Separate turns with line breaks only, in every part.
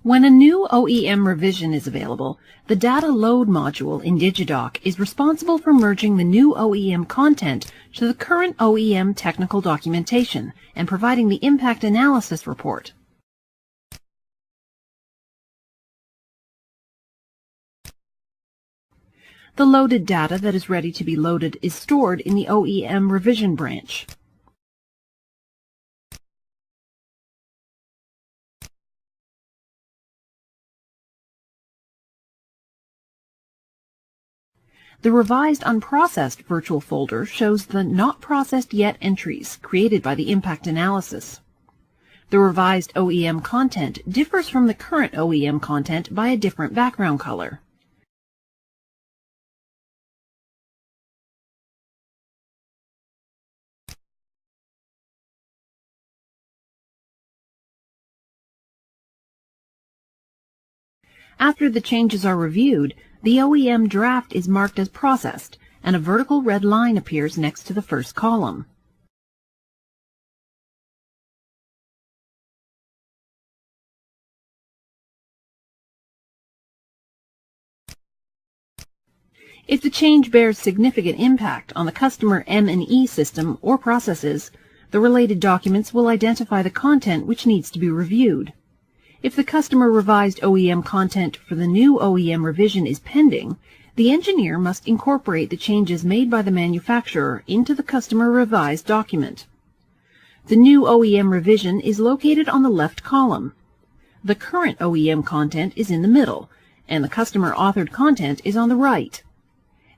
When a new OEM revision is available, the Data Load module in DigiDOC is responsible for merging the new OEM content to the current OEM technical documentation and providing the impact analysis report. The loaded data that is ready to be loaded is stored in the OEM revision branch. The revised unprocessed virtual folder shows the not processed yet entries created by the impact analysis. The revised OEM content differs from the current OEM content by a different background color. After the changes are reviewed, the OEM draft is marked as processed, and a vertical red line appears next to the first column. If the change bears significant impact on the customer M&E system or processes, the related documents will identify the content which needs to be reviewed. If the customer revised OEM content for the new OEM revision is pending, the engineer must incorporate the changes made by the manufacturer into the customer revised document. The new OEM revision is located on the left column. The current OEM content is in the middle, and the customer authored content is on the right.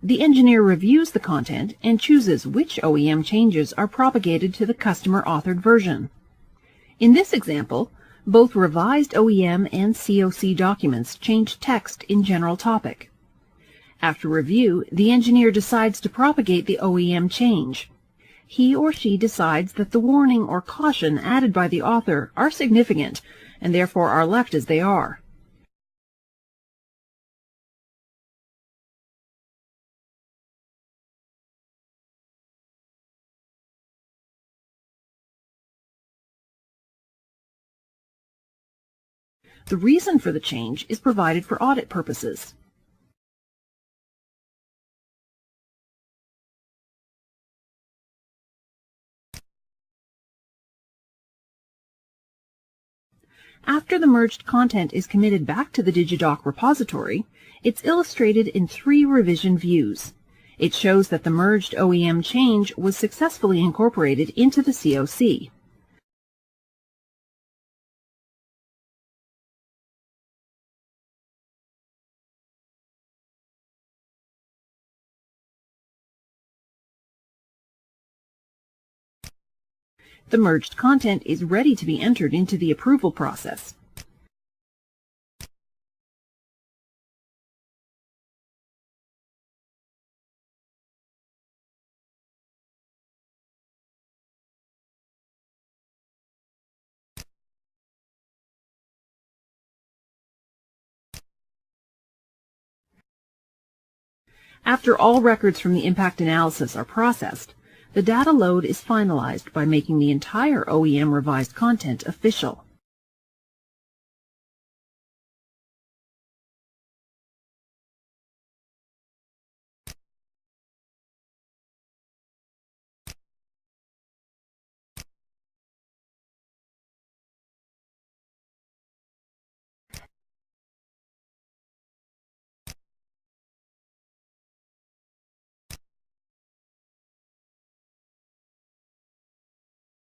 The engineer reviews the content and chooses which OEM changes are propagated to the customer authored version. In this example, both revised OEM and COC documents change text in general topic. After review, the engineer decides to propagate the OEM change. He or she decides that the warning or caution added by the author are significant and therefore are left as they are. The reason for the change is provided for audit purposes. After the merged content is committed back to the DigiDOC repository, it's illustrated in 3 revision views. It shows that the merged OEM change was successfully incorporated into the COC. The merged content is ready to be entered into the approval process. After all records from the impact analysis are processed, the data load is finalized by making the entire OEM revised content official.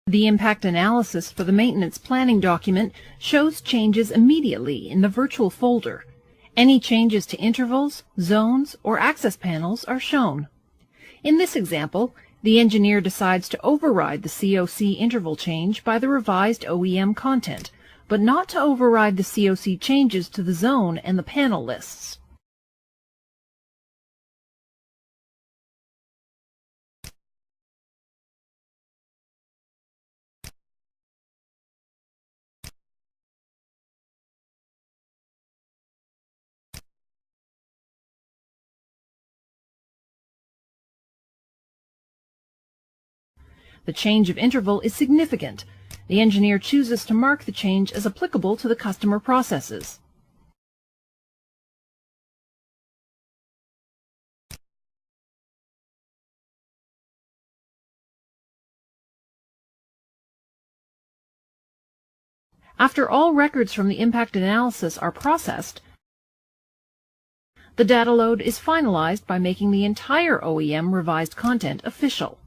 The impact analysis for the maintenance planning document shows changes immediately in the virtual folder. Any changes to intervals, zones, or access panels are shown. In this example, the engineer decides to override the COC interval change by the revised OEM content, but not to override the COC changes to the zone and the panel lists. The change of interval is significant, The engineer chooses to mark the change as applicable to the customer processes. After all records from the impact analysis are processed, the data load is finalized by making the entire OEM revised content official.